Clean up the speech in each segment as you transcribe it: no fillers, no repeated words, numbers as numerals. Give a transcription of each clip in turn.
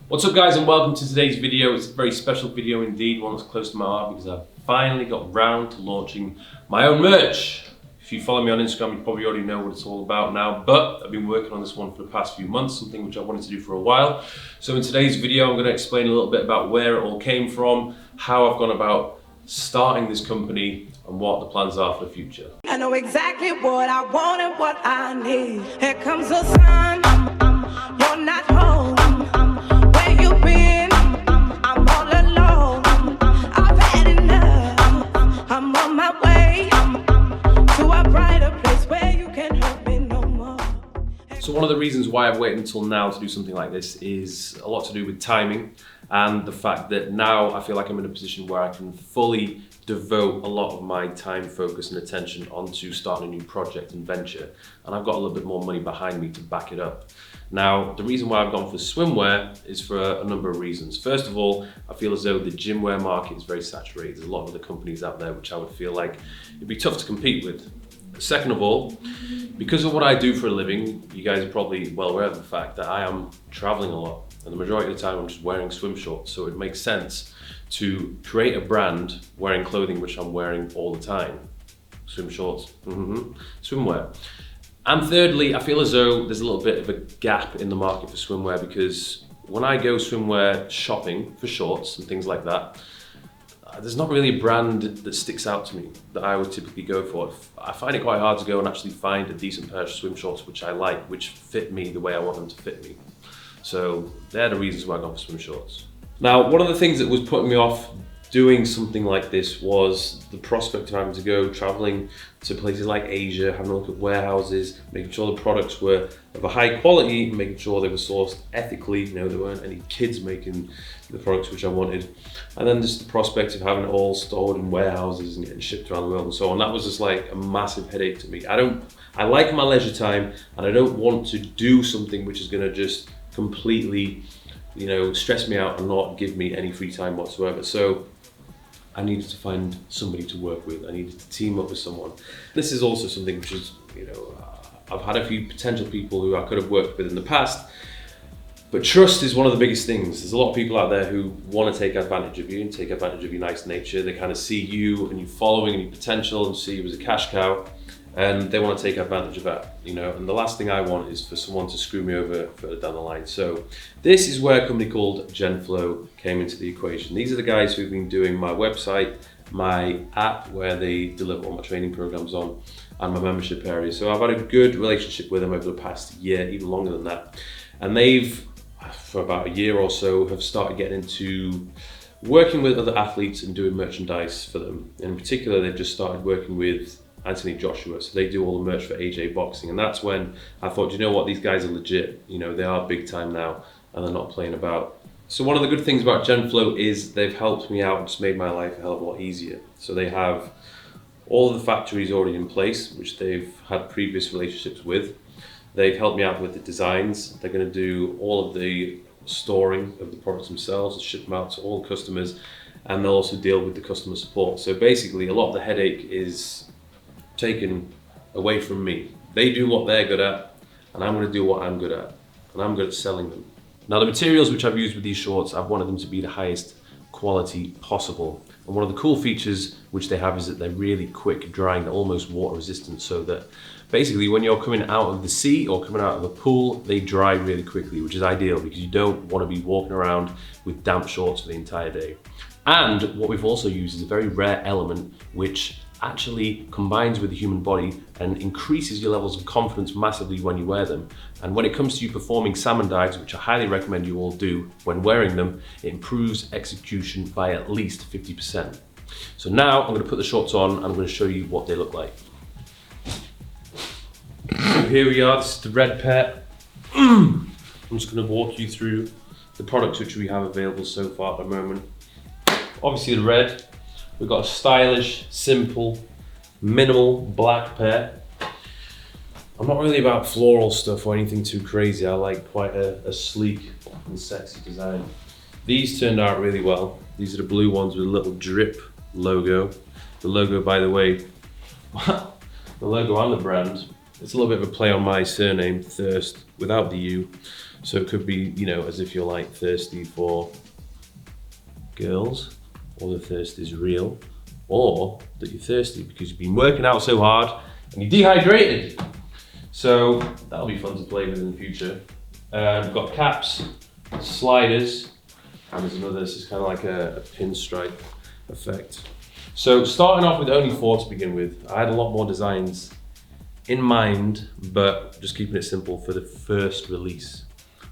What's up guys, and welcome to today's video. It's a very special video indeed, one that's close to my heart because I've finally got round to launching my own merch. If you follow me on Instagram, you probably already know what it's all about now, but I've been working on this one for the past few months, something which I wanted to do for a while. So in today's video, I'm going to explain a little bit about where it all came from, how I've gone about starting this company, and what the plans are for the future. I know exactly what I want and what I need. Here comes the sun, you're not home. Where you been? I'm all alone. I've had enough. I'm on my way to a brighter place where you can't hurt me no more. So one of the reasons why I've waited until now to do something like this is a lot to do with timing and the fact that now I feel like I'm in a position where I can fully devote a lot of my time, focus and attention onto starting a new project and venture, and I've got a little bit more money behind me to back it up. Now, the reason why I've gone for swimwear is for a number of reasons. First of all, I feel as though the gym wear market is very saturated. There's a lot of other companies out there which I would feel like it'd be tough to compete with. Second of all, because of what I do for a living, you guys are probably well aware of the fact that I am traveling a lot, and the majority of the time I'm just wearing swim shorts, so it makes sense to create a brand wearing clothing which I'm wearing all the time. Swim shorts, swimwear. And thirdly, I feel as though there's a little bit of a gap in the market for swimwear, because when I go swimwear shopping for shorts and things like that, there's not really a brand that sticks out to me that I would typically go for. I find it quite hard to go and actually find a decent pair of swim shorts which I like, which fit me the way I want them to fit me. So they're the reasons why I got for swim shorts. Now, one of the things that was putting me off doing something like this was the prospect of having to go traveling to places like Asia, having a look at warehouses, making sure the products were of a high quality, making sure they were sourced ethically, you know, there weren't any kids making the products which I wanted. And then just the prospect of having it all stored in warehouses and getting shipped around the world and so on. That was just like a massive headache to me. I like my leisure time, and I don't want to do something which is gonna just completely, you know, stress me out and not give me any free time whatsoever. So I needed to find somebody to work with. I needed to team up with someone. This is also something which is, you know, I've had a few potential people who I could have worked with in the past, but trust is one of the biggest things. There's a lot of people out there who want to take advantage of you and take advantage of your nice nature. They kind of see you and your following and your potential and see you as a cash cow, and they want to take advantage of that, you know, and the last thing I want is for someone to screw me over further down the line. So this is where a company called Genflow came into the equation. These are the guys who've been doing my website, my app where they deliver all my training programs on, and my membership area. So I've had a good relationship with them over the past year, even longer than that. And they've, for about a year or so, have started getting into working with other athletes and doing merchandise for them. In particular, they've just started working with Anthony Joshua, so they do all the merch for AJ Boxing, and that's when I thought, you know what, these guys are legit, you know, they are big time now and they're not playing about. So one of the good things about Genflow is they've helped me out and just made my life a hell of a lot easier. So they have all of the factories already in place, which they've had previous relationships with. They've helped me out with the designs. They're going to do all of the storing of the products themselves and ship them out to all customers, and they'll also deal with the customer support. So basically a lot of the headache is taken away from me. They do what they're good at, and I'm going to do what I'm good at, and I'm good at selling them. Now, the materials which I've used with these shorts, I've wanted them to be the highest quality possible. And one of the cool features which they have is that they're really quick drying, they're almost water resistant, so that basically when you're coming out of the sea or coming out of a pool, they dry really quickly, which is ideal because you don't want to be walking around with damp shorts for the entire day. And what we've also used is a very rare element which actually combines with the human body and increases your levels of confidence massively when you wear them. And when it comes to you performing salmon dives, which I highly recommend you all do when wearing them, it improves execution by at least 50%. So now I'm going to put the shorts on and I'm going to show you what they look like. So here we are, this is the red pair. I'm just going to walk you through the products which we have available so far at the moment. Obviously the red. We've got a stylish, simple, minimal black pair. I'm not really about floral stuff or anything too crazy. I like quite a sleek and sexy design. These turned out really well. These are the blue ones with a little drip logo. The logo, by the way, the logo on the brand, it's a little bit of a play on my surname, Thirst, without the U. So it could be, you know, as if you're like thirsty for girls, or the thirst is real, or that you're thirsty because you've been working out so hard and you're dehydrated. So that'll be fun to play with in the future. We've got caps, sliders, and there's another, this is kind of like a pinstripe effect. So starting off with only 4 to begin with, I had a lot more designs in mind, but just keeping it simple for the first release.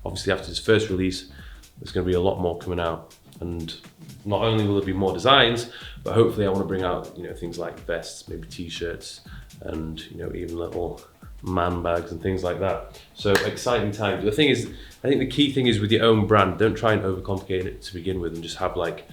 Obviously after this first release, there's going to be a lot more coming out, and not only will there be more designs, but hopefully I want to bring out, you know, things like vests, maybe t-shirts, and, you know, even little man bags and things like that. So exciting times. The thing is, I think the key thing is with your own brand, don't try and overcomplicate it to begin with and just have like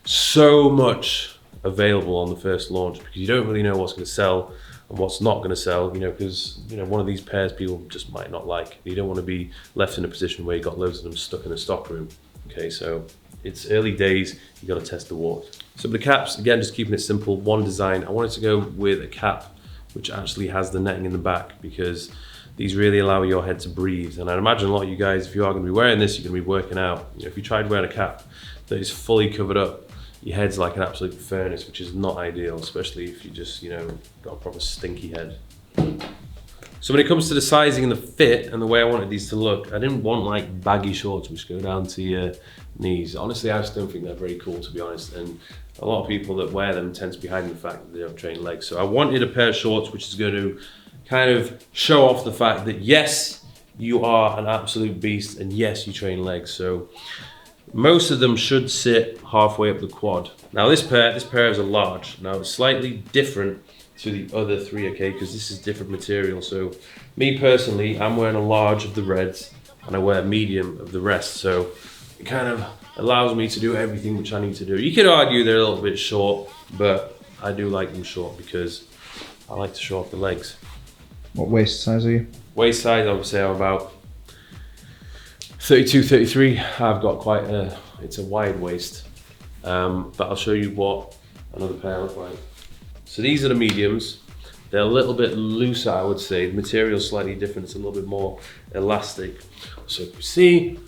so much available on the first launch, because you don't really know what's going to sell and what's not going to sell, you know, because, you know, one of these pairs people just might not like. You don't want to be left in a position where you've got loads of them stuck in a stock room. Okay, so it's early days, you got to test the waters. So the caps, again, just keeping it simple, one design. I wanted to go with a cap which actually has the netting in the back, because these really allow your head to breathe. And I'd imagine a lot of you guys, if you are going to be wearing this, you're going to be working out. You know, if you tried wearing a cap that is fully covered up, your head's like an absolute furnace, which is not ideal, especially if you just, you know, got a proper stinky head. So when it comes to the sizing and the fit and the way I wanted these to look, I didn't want like baggy shorts which go down to your knees. Honestly, I just don't think they're very cool, to be honest. And a lot of people that wear them tend to be hiding the fact that they don't train legs. So I wanted a pair of shorts which is going to kind of show off the fact that yes, you are an absolute beast, and yes, you train legs. So most of them should sit halfway up the quad. Now this pair is a large. Now it's slightly different to the other 3, okay, because this is different material. So me personally, I'm wearing a large of the reds and I wear a medium of the rest. So it kind of allows me to do everything which I need to do. You could argue they're a little bit short, but I do like them short because I like to show off the legs. What waist size are you? Waist size, I would say I'm about 32, 33. I've got quite it's a wide waist. But I'll show you what another pair look like. So these are the mediums. They're a little bit looser, I would say. The material's slightly different, it's a little bit more elastic. So you see,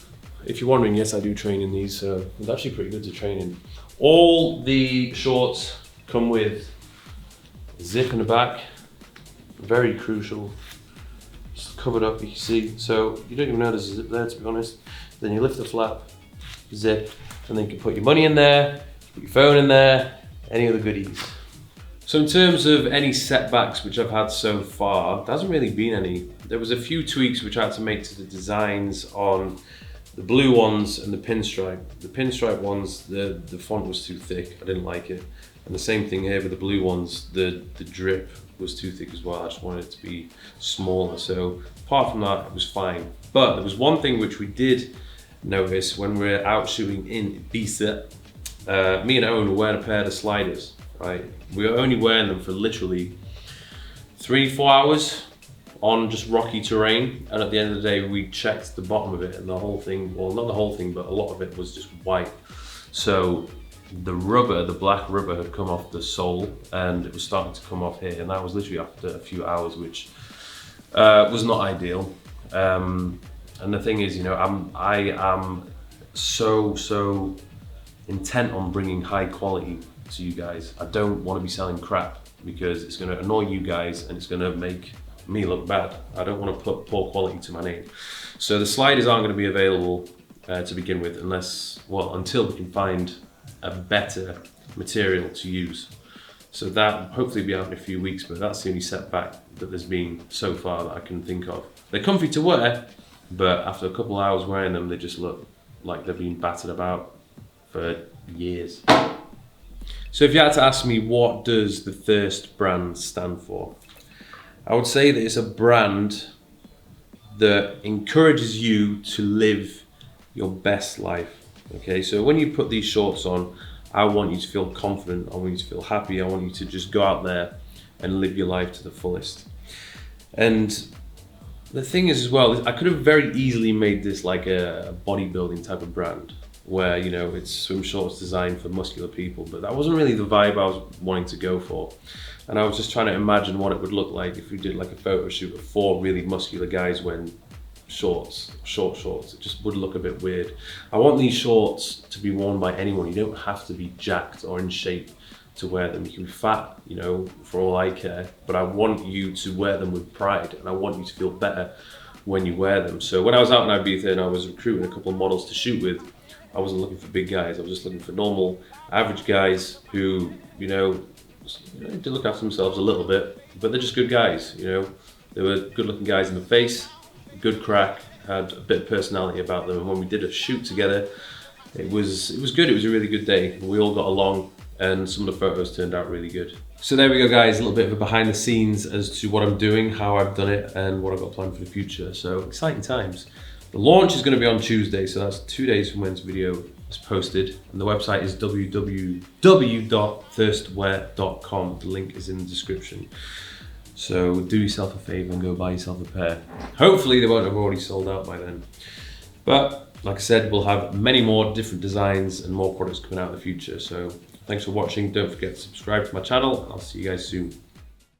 if you're wondering, yes, I do train in these, so it's actually pretty good to train in. All the shorts come with a zip in the back, very crucial. Just covered up, you can see. So you don't even know there's a zip there, to be honest. Then you lift the flap, zip, and then you can put your money in there, put your phone in there, any other goodies. So in terms of any setbacks which I've had so far, there hasn't really been any. There was a few tweaks which I had to make to the designs on the blue ones and the pinstripe. The pinstripe ones, the font was too thick, I didn't like it. And the same thing here with the blue ones, the drip was too thick as well. I just wanted it to be smaller. So apart from that, it was fine. But there was one thing which we did notice when we were out shooting in Ibiza. Me and Owen were wearing a pair of sliders, right? We were only wearing them for literally 3-4 hours on just rocky terrain, and at the end of the day we checked the bottom of it and the whole thing, well not the whole thing, but a lot of it was just white. So the rubber, the black rubber had come off the sole and it was starting to come off here, and that was literally after a few hours, which was not ideal. And the thing is, you know, I am so intent on bringing high quality to you guys. I don't want to be selling crap because it's going to annoy you guys and it's going to make me look bad. I don't want to put poor quality to my name. So the sliders aren't going to be available to begin with until we can find a better material to use. So that hopefully will be out in a few weeks, but that's the only setback that there's been so far that I can think of. They're comfy to wear, but after a couple of hours wearing them, they just look like they've been battered about for years. So if you had to ask me, what does the Thirst brand stand for? I would say that it's a brand that encourages you to live your best life. Okay, so when you put these shorts on, I want you to feel confident, I want you to feel happy, I want you to just go out there and live your life to the fullest. And the thing is as well, I could have very easily made this like a bodybuilding type of brand, where, you know, it's swim shorts designed for muscular people, but that wasn't really the vibe I was wanting to go for. And I was just trying to imagine what it would look like if we did like a photo shoot of 4 really muscular guys wearing shorts, short shorts. It just would look a bit weird. I want these shorts to be worn by anyone. You don't have to be jacked or in shape to wear them. You can be fat, you know, for all I care, but I want you to wear them with pride, and I want you to feel better when you wear them. So when I was out in Ibiza and I was recruiting a couple of models to shoot with, I wasn't looking for big guys. I was just looking for normal, average guys who, you know, they look after themselves a little bit, but they're just good guys, you know. They were good looking guys in the face, good crack, had a bit of personality about them. And when we did a shoot together, it was good. It was a really good day. We all got along, and some of the photos turned out really good. So there we go, guys, a little bit of a behind the scenes as to what I'm doing, how I've done it, and what I've got planned for the future. So exciting times. The launch is going to be on Tuesday, so that's 2 days from when this video is posted. And the website is www.thirstwear.com. The link is in the description. So do yourself a favor and go buy yourself a pair. Hopefully they won't have already sold out by then. But like I said, we'll have many more different designs and more products coming out in the future. So thanks for watching. Don't forget to subscribe to my channel, and I'll see you guys soon.